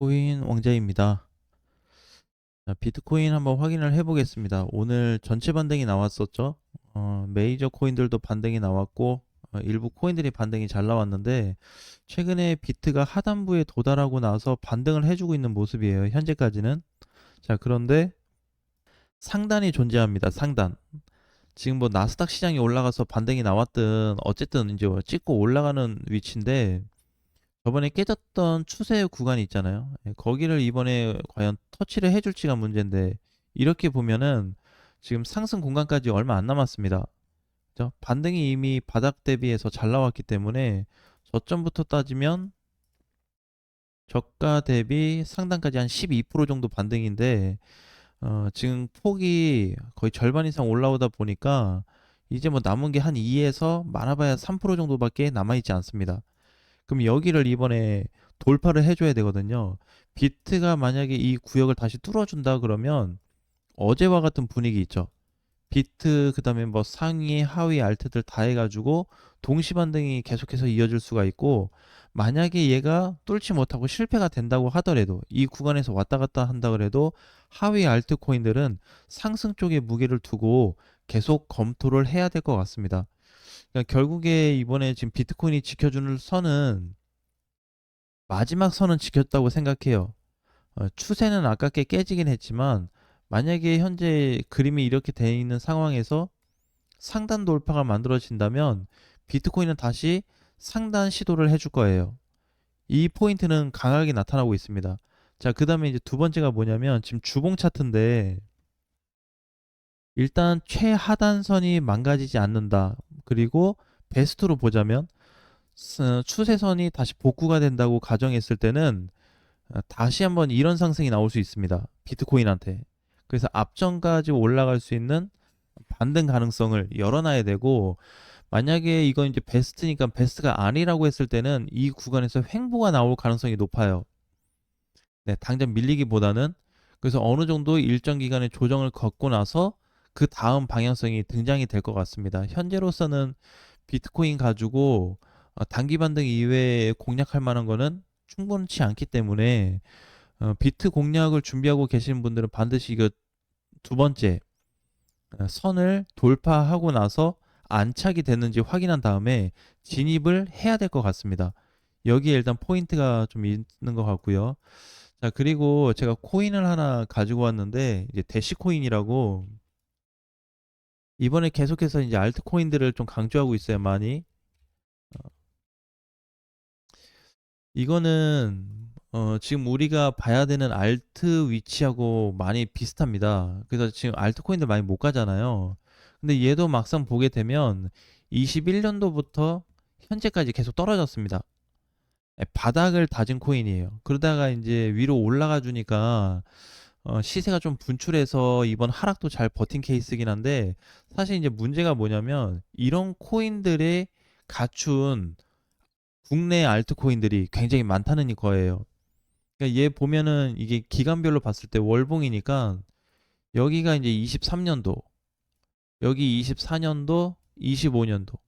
비트코인 왕자입니다. 자, 비트코인 한번 확인을 해보겠습니다. 오늘 전체 반등이 나왔었죠. 메이저 코인들도 반등이 나왔고 일부 코인들이 반등이 잘 나왔는데 최근에 비트가 하단부에 도달하고 나서 반등을 해주고 있는 모습이에요. 현재까지는. 자, 그런데 상단이 존재합니다. 상단. 지금 뭐 나스닥 시장이 올라가서 반등이 나왔든 어쨌든 이제 찍고 올라가는 위치인데 저번에 깨졌던 추세 구간이 있잖아요. 거기를 이번에 과연 터치를 해줄지가 문제인데 이렇게 보면은 지금 상승 공간까지 얼마 안 남았습니다. 그죠? 반등이 이미 바닥 대비해서 잘 나왔기 때문에 저점부터 따지면 저가 대비 상단까지 한 12% 정도 반등인데 지금 폭이 거의 절반 이상 올라오다 보니까 이제 뭐 남은 게 한 2에서 많아봐야 3% 정도밖에 남아있지 않습니다. 그럼 여기를 이번에 돌파를 해줘야 되거든요. 비트가 만약에 이 구역을 다시 뚫어준다 그러면 어제와 같은 분위기 있죠. 비트 그다음에 뭐 상위 하위 알트들 다 해가지고 동시 반등이 계속해서 이어질 수가 있고, 만약에 얘가 뚫지 못하고 실패가 된다고 하더라도 이 구간에서 왔다 갔다 한다 그래도 하위 알트코인들은 상승 쪽에 무게를 두고 계속 검토를 해야 될 것 같습니다. 그러니까 결국에 이번에 지금 비트코인이 지켜주는 선은 마지막 선은 지켰다고 생각해요. 추세는 아깝게 깨지긴 했지만 만약에 현재 그림이 이렇게 돼 있는 상황에서 상단 돌파가 만들어진다면 비트코인은 다시 상단 시도를 해줄 거예요. 이 포인트는 강하게 나타나고 있습니다. 자, 그 다음에 이제 두 번째가 뭐냐면 지금 주봉 차트인데 일단 최하단선이 망가지지 않는다. 그리고 베스트로 보자면 추세선이 다시 복구가 된다고 가정했을 때는 다시 한번 이런 상승이 나올 수 있습니다. 비트코인한테. 그래서 앞전까지 올라갈 수 있는 반등 가능성을 열어놔야 되고, 만약에 이건 이제 베스트니까 베스트가 아니라고 했을 때는 이 구간에서 횡보가 나올 가능성이 높아요. 네, 당장 밀리기보다는. 그래서 어느 정도 일정 기간의 조정을 걷고 나서 그 다음 방향성이 등장이 될 것 같습니다. 현재로서는 비트코인 가지고 단기 반등 이외에 공략할 만한 거는 충분치 않기 때문에 비트 공략을 준비하고 계시는 분들은 반드시 이거 두 번째 선을 돌파하고 나서 안착이 됐는지 확인한 다음에 진입을 해야 될 것 같습니다. 여기에 일단 포인트가 좀 있는 것 같고요. 자, 그리고 제가 코인을 하나 가지고 왔는데 이제 대시코인이라고, 이번에 계속해서 이제 알트코인들을 좀 강조하고 있어요, 많이. 이거는 지금 우리가 봐야 되는 알트 위치하고 많이 비슷합니다. 그래서 지금 알트코인들 많이 못 가잖아요. 근데 얘도 막상 보게 되면 21년도부터 현재까지 계속 떨어졌습니다. 바닥을 다진 코인이에요. 그러다가 이제 위로 올라가 주니까 시세가 좀 분출해서 이번 하락도 잘 버틴 케이스긴 한데, 사실 이제 문제가 뭐냐면 이런 코인들의 갖춘 국내 알트코인들이 굉장히 많다는 거예요. 그러니까 얘 보면은 이게 기간별로 봤을 때 월봉이니까 여기가 이제 23년도, 여기 24년도, 25년도.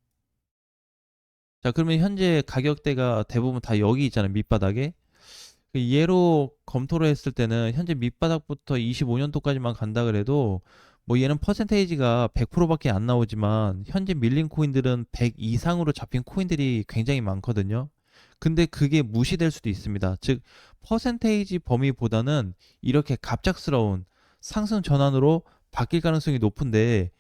자, 그러면 현재 가격대가 대부분 다 여기 있잖아요. 밑바닥에. 얘로 검토를 했을 때는 현재 밑바닥부터 25년도까지만 간다 그래도 뭐 얘는 퍼센테이지가 100%밖에 안 나오지만 현재 밀린 코인들은 100 이상으로 잡힌 코인들이 굉장히 많거든요. 근데 그게 무시될 수도 있습니다. 즉 퍼센테이지 범위보다는 이렇게 갑작스러운 상승 전환으로 바뀔 가능성이 높은데,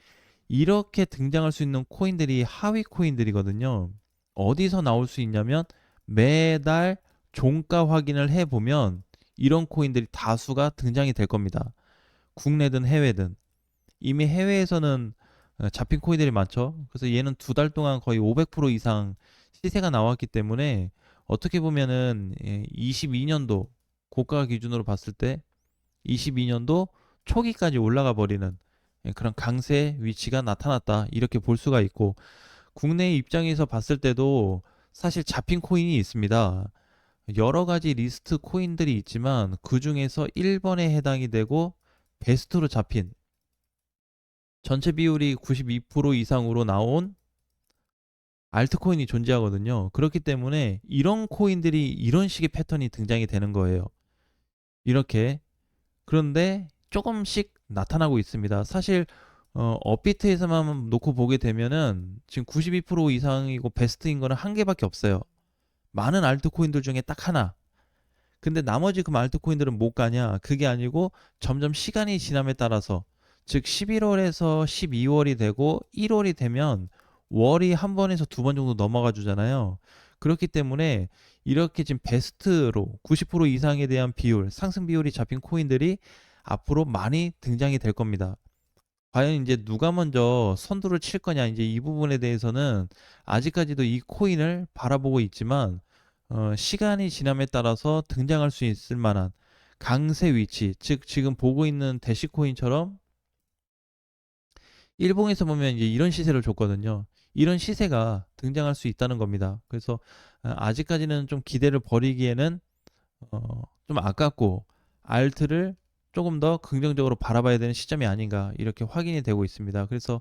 이렇게 등장할 수 있는 코인들이 하위 코인들이거든요. 어디서 나올 수 있냐면 매달 종가 확인을 해보면 이런 코인들이 다수가 등장이 될 겁니다. 국내든 해외든. 이미 해외에서는 잡힌 코인들이 많죠. 그래서 얘는 두 달 동안 거의 500% 이상 시세가 나왔기 때문에 어떻게 보면은 22년도 고가 기준으로 봤을 때 22년도 초기까지 올라가 버리는 그런 강세 위치가 나타났다, 이렇게 볼 수가 있고, 국내 입장에서 봤을 때도 사실 잡힌 코인이 있습니다. 여러 가지 리스트 코인들이 있지만 그 중에서 1번에 해당이 되고 베스트로 잡힌, 전체 비율이 92% 이상으로 나온 알트코인이 존재하거든요. 그렇기 때문에 이런 코인들이 이런 식의 패턴이 등장이 되는 거예요. 이렇게. 그런데 조금씩 나타나고 있습니다. 사실 업비트에서만 놓고 보게 되면은 지금 92% 이상이고 베스트인 거는 한 개밖에 없어요. 많은 알트코인들 중에 딱 하나. 근데 나머지 그 알트코인들은 못 가냐? 그게 아니고 점점 시간이 지남에 따라서, 즉 11월에서 12월이 되고 1월이 되면 월이 한 번에서 두 번 정도 넘어가 주잖아요. 그렇기 때문에 이렇게 지금 베스트로 90% 이상에 대한 비율, 상승 비율이 잡힌 코인들이 앞으로 많이 등장이 될 겁니다. 과연 이제 누가 먼저 선두를 칠 거냐, 이제 이 부분에 대해서는 아직까지도 이 코인을 바라보고 있지만, 시간이 지남에 따라서 등장할 수 있을 만한 강세 위치, 즉 지금 보고 있는 대시코인처럼 일봉에서 보면 이제 이런 시세를 줬거든요. 이런 시세가 등장할 수 있다는 겁니다. 그래서 아직까지는 좀 기대를 버리기에는 좀 아깝고, 알트를 조금 더 긍정적으로 바라봐야 되는 시점이 아닌가, 이렇게 확인이 되고 있습니다. 그래서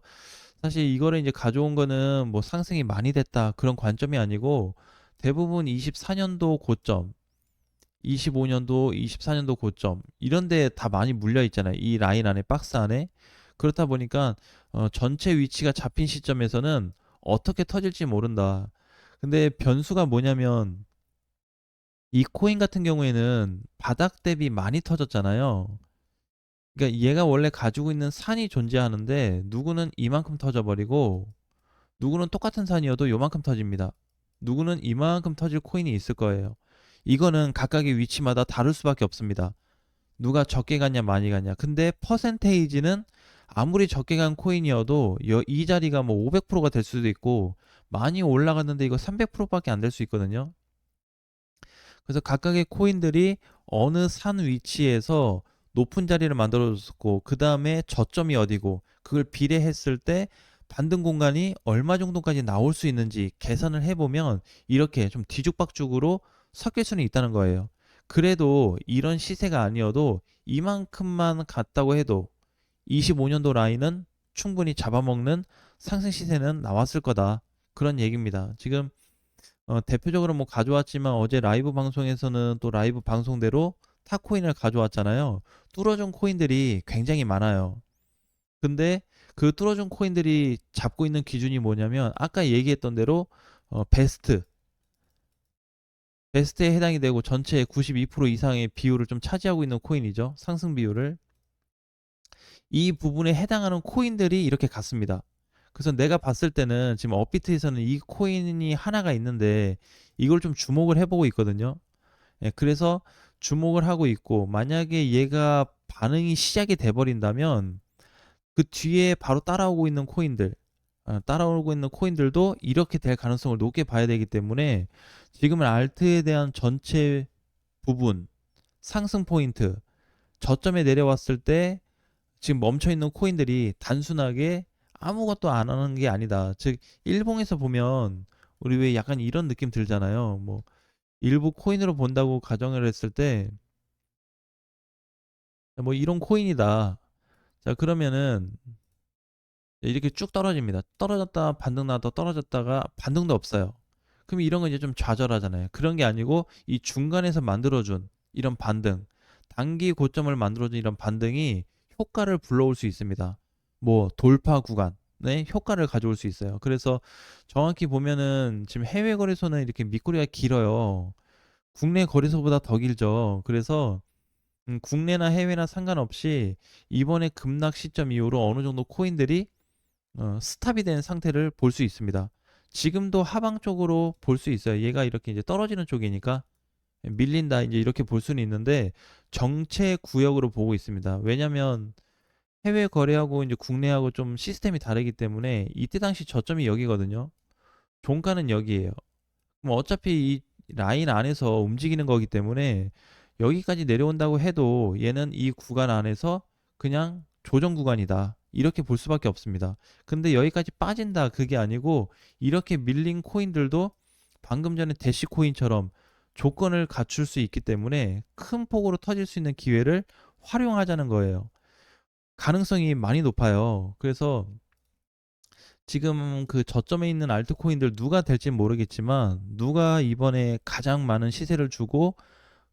사실 이거를 이제 가져온 거는 뭐 상승이 많이 됐다 그런 관점이 아니고, 대부분 24년도 고점, 25년도, 24년도 고점 이런 데 다 많이 물려 있잖아요. 이 라인 안에, 박스 안에. 그렇다 보니까 전체 위치가 잡힌 시점에서는 어떻게 터질지 모른다. 근데 변수가 뭐냐면, 이 코인 같은 경우에는 바닥 대비 많이 터졌잖아요. 그러니까 얘가 원래 가지고 있는 산이 존재하는데, 누구는 이만큼 터져버리고 누구는 똑같은 산이어도 요만큼 터집니다. 누구는 이만큼 터질 코인이 있을 거예요. 이거는 각각의 위치마다 다를 수밖에 없습니다. 누가 적게 갔냐 많이 갔냐. 근데 퍼센테이지는 아무리 적게 간 코인이어도 이 자리가 뭐 500%가 될 수도 있고, 많이 올라갔는데 이거 300%밖에 안 될 수 있거든요. 그래서 각각의 코인들이 어느 산 위치에서 높은 자리를 만들어줬고, 그 다음에 저점이 어디고, 그걸 비례했을 때 반등 공간이 얼마 정도까지 나올 수 있는지 계산을 해보면 이렇게 좀 뒤죽박죽으로 섞일 수는 있다는 거예요. 그래도 이런 시세가 아니어도 이만큼만 갔다고 해도 25년도 라인은 충분히 잡아먹는 상승 시세는 나왔을 거다, 그런 얘기입니다. 지금 대표적으로 뭐 가져왔지만, 어제 라이브 방송에서는 또 라이브 방송대로 탑코인을 가져왔잖아요. 뚫어준 코인들이 굉장히 많아요. 근데 그 뚫어준 코인들이 잡고 있는 기준이 뭐냐면, 아까 얘기했던 대로 베스트, 베스트에 해당이 되고 전체의 92% 이상의 비율을 좀 차지하고 있는 코인이죠. 상승 비율을. 이 부분에 해당하는 코인들이 이렇게 갔습니다. 그래서 내가 봤을 때는 지금 업비트에서는 이 코인이 하나가 있는데, 이걸 좀 주목을 해보고 있거든요. 예, 그래서 주목을 하고 있고, 만약에 얘가 반응이 시작이 돼버린다면 그 뒤에 바로 따라오고 있는 코인들, 따라오고 있는 코인들도 이렇게 될 가능성을 높게 봐야 되기 때문에, 지금은 알트에 대한 전체 부분, 상승 포인트, 저점에 내려왔을 때 지금 멈춰 있는 코인들이 단순하게 아무것도 안 하는 게 아니다. 즉 일봉에서 보면 우리 왜 약간 이런 느낌 들잖아요. 뭐 일부 코인으로 본다고 가정을 했을 때 뭐 이런 코인이다. 자, 그러면은 이렇게 쭉 떨어집니다. 떨어졌다 반등 나왔다 떨어졌다가 반등도 없어요. 그럼 이런 건 이제 좀 좌절하잖아요. 그런 게 아니고 이 중간에서 만들어준 이런 반등, 단기 고점을 만들어준 이런 반등이 효과를 불러올 수 있습니다. 뭐 돌파 구간에 효과를 가져올 수 있어요. 그래서 정확히 보면은 지금 해외 거래소는 이렇게 밑꼬리가 길어요. 국내 거래소보다 더 길죠. 그래서 국내나 해외나 상관없이 이번에 급락 시점 이후로 어느 정도 코인들이 스탑이 된 상태를 볼 수 있습니다. 지금도 하방 쪽으로 볼 수 있어요. 얘가 이렇게 이제 떨어지는 쪽이니까 밀린다, 이제 이렇게 볼 수는 있는데, 정체 구역으로 보고 있습니다. 왜냐면 해외 거래하고 이제 국내하고 좀 시스템이 다르기 때문에 이때 당시 저점이 여기거든요. 종가는 여기에요. 그럼 어차피 이 라인 안에서 움직이는 거기 때문에 여기까지 내려온다고 해도 얘는 이 구간 안에서 그냥 조정 구간이다, 이렇게 볼 수밖에 없습니다. 근데 여기까지 빠진다 그게 아니고, 이렇게 밀린 코인들도 방금 전에 대시 코인처럼 조건을 갖출 수 있기 때문에 큰 폭으로 터질 수 있는 기회를 활용하자는 거예요. 가능성이 많이 높아요. 그래서 지금 그 저점에 있는 알트코인들 누가 될진 모르겠지만, 누가 이번에 가장 많은 시세를 주고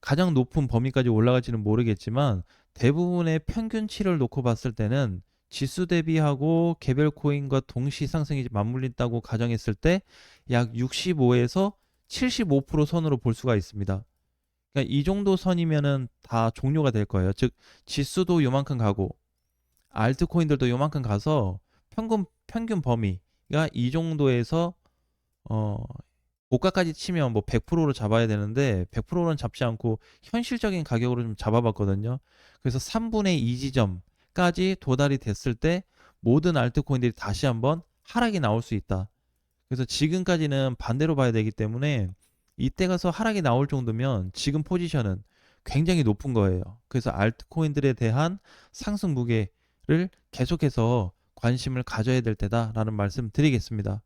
가장 높은 범위까지 올라갈지는 모르겠지만 대부분의 평균치를 놓고 봤을 때는 지수 대비하고 개별 코인과 동시 상승이 맞물린다고 가정했을 때 약 65에서 75% 선으로 볼 수가 있습니다. 그러니까 이 정도 선이면은 다 종료가 될 거예요. 즉 지수도 요만큼 가고 알트코인들도 요만큼 가서 평균 범위가 이 정도에서 어 고가까지 치면 뭐 100%로 잡아야 되는데 100%는 잡지 않고 현실적인 가격으로 좀 잡아봤거든요. 그래서 3분의 2 지점까지 도달이 됐을 때 모든 알트코인들이 다시 한번 하락이 나올 수 있다. 그래서 지금까지는 반대로 봐야 되기 때문에 이때 가서 하락이 나올 정도면 지금 포지션은 굉장히 높은 거예요. 그래서 알트코인들에 대한 상승 무게를 계속해서 관심을 가져야 될 때다라는 말씀 드리겠습니다.